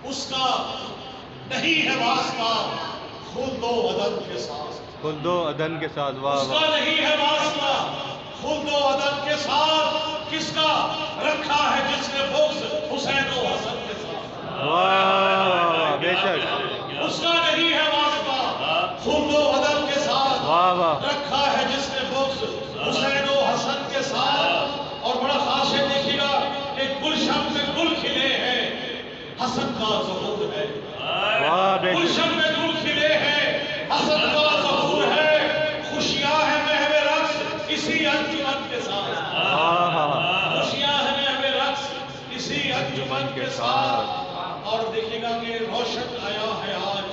اس کا نہیں ہے واسطہ خلد و عدم کے ساتھ، خلد و عدن کے ساتھ، واہ اس کا واہ، نہیں ہے واسطہ خلد و عدم کے ساتھ، کس کا رکھا ہے جس نے بغض حسین و حسن کے ساتھ، واہ واہ، بے شک، اس کا نہیں ہے واسطہ خلد و عدم کے ساتھ، واہ واہ، رکھا ہے جس نے بغض حسین و حسن کے ساتھ۔ اور بڑا خاص ہے، دیکھیے گا کہ گلشن میں گل کھلے ہیں، حسن کا ظہور ہے، واہ بے شک، گلشن میں گل کھلے ہیں، حسن کا ظہور ہے، خوشیاں ہیں محو رقص اسی انجمن کے ساتھ، ہاں ہاں، خوشیاں ہیں محو رقص اسی انجمن کے ساتھ۔ اور دیکھیے گا کہ روشن آیا ہے آج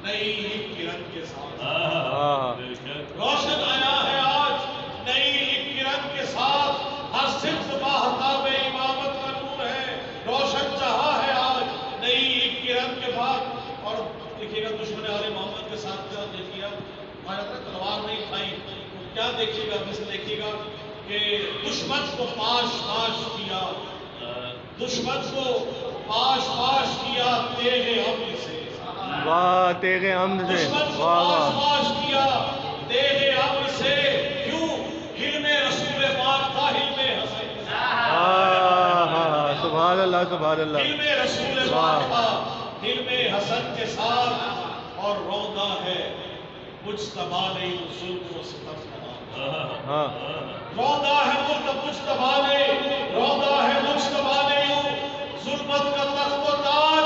نئی ایک کرن کے ساتھ، ہاں، روشن آیا ہے آج نئی ایک کرن کے ساتھ، ہر صفت باہتاب امامت کا نور ہے، روشن جہاں ہے آج نئی ایک کرن کے بعد۔ اور دیکھیے گا دشمن آل محمد کے ساتھ کیا دیکھیے گا، تلوار نہیں اٹھائی تو کیا دیکھیے گا، مثل دیکھیے گا کہ دشمن کو پاش پاش کیا، دشمن کو پاش پاش کیا تیغ امن سے، واہ تیغ حمد سے، دشمن کو واہ پاش واہ، پاش کیا تیغ امن سے، کیوں حلم رسول پاک تھا حلم حسن، ہاں ہاں، سبحان اللہ سبحان اللہ، حلم رسول پاک تھا حلم حسن کے ساتھ۔ اور روندا ہے مجتبی نے ظلم و ستم کا، ہاں، روندا ہے مجتبی نے، روندا ہے مجتبی نے ظلمت کا تخت و تاج،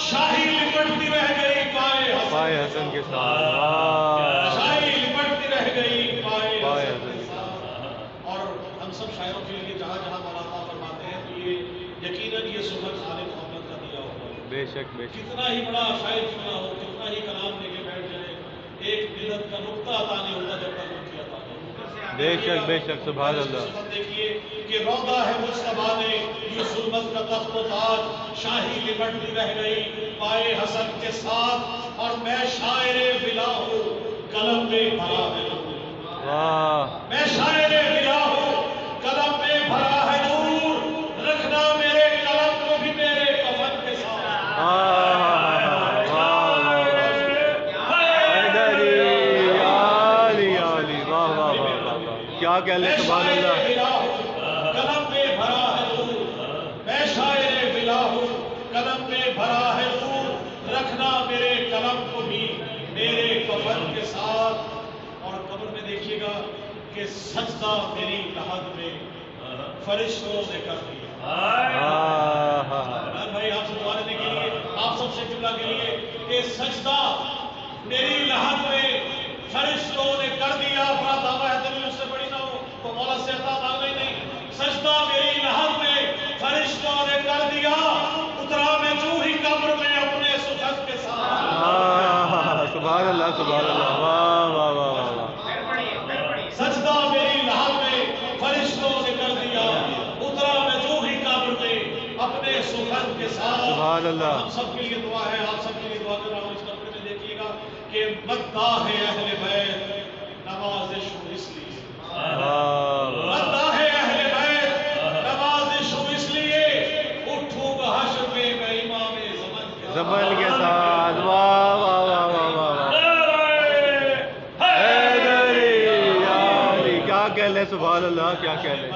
شاہی لپٹتی رہ گئی پائے پائے حسن حسن کے ساتھ، واہ، شاہی لپٹتی رہ گئی پائے پائے حسن حسن کے کے ساتھ۔ اور ہم سب شاعروں کے لیے جہاں جہاں مولانا فرماتے ہیں تو یہ یقیناً یہ سبق آل محمد کا دیا ہوا ہے، بے شک بے شک، کتنا ہی بڑا شاعر کیوں نہ ہو، کتنا ہی کلام لے کے بیٹھ جائے، ایک بدعت کا نقطہ عطا نہیں ہوتا جب تک ان کی عطا نہیں ہوتی۔ بے شک بے شک، سبحان اللہ، صفت دیکھیے کہ روندا ہے مجتبی نے یہ ظلمت کا تخت و تاج، شاہی لپٹتی رہ گئی پائے حسن کے ساتھ، اور میں شاعر ولا ہوں قلم میں بھرا ہے نور، واہ، میں شاعر ولا ہوں قلم میں بھرا ہے نور، رکھنا میرے قلم کو بھی میرے کفن کے ساتھ، واہ واہ، حیدری علی علی، واہ واہ واہ واہ، کیا کہہ لے، میں سبحان شاعر اللہ، ولا ہوں قلم میں بھرا ہے نور، میں شاعر ولا ہوں قلم میں بھرا ہے نور، رکھنا میرے قلم کو بھی میرے کفن کے ساتھ۔ اور قبر میں دیکھیے گا کہ سجدہ میری لحد میں فرشتوں نے کر دیا، عمران بھائی آپ سے دعا لینے کے لیے، آپ سب سے جملہ کے لیے کہ سجدہ میری لحد میں فرشتوں نے کر دیا، بڑا دعویٰ ہے دلیل اس سے بڑی نہ ہو تو مولا سے عطا مانگنا ہی نہیں، سجدہ میری لحد میں فرشتوں نے کر دیا، اترا میں جو ہی قبر میں اپنے سجد کے ساتھ، سبحان اللہ سبحان اللہ، واہ واہ واہ واہ، سجدہ میری لحد میں فرشتوں نے کر دیا، اترا میں جو ہی قبر میں اپنے سجد کے ساتھ۔ سبحان اللہ، ہم سب کے لیے دعا ہے، آپ سب کے لیے دعا کر رہا ہوں، اس قبر میں دیکھیے گا کہ مداح اہل بیت نوازش ہو اس لیے، مداح اہل بیت نوازش ہو اس لیے، اٹھوں گا حشر میں میں امام زمن کے زمن کے ساتھ، واہ واہ واہ واہ واہ، حیدری علی، کیا کہہ لے، سبحان اللہ، کیا کہہ لے،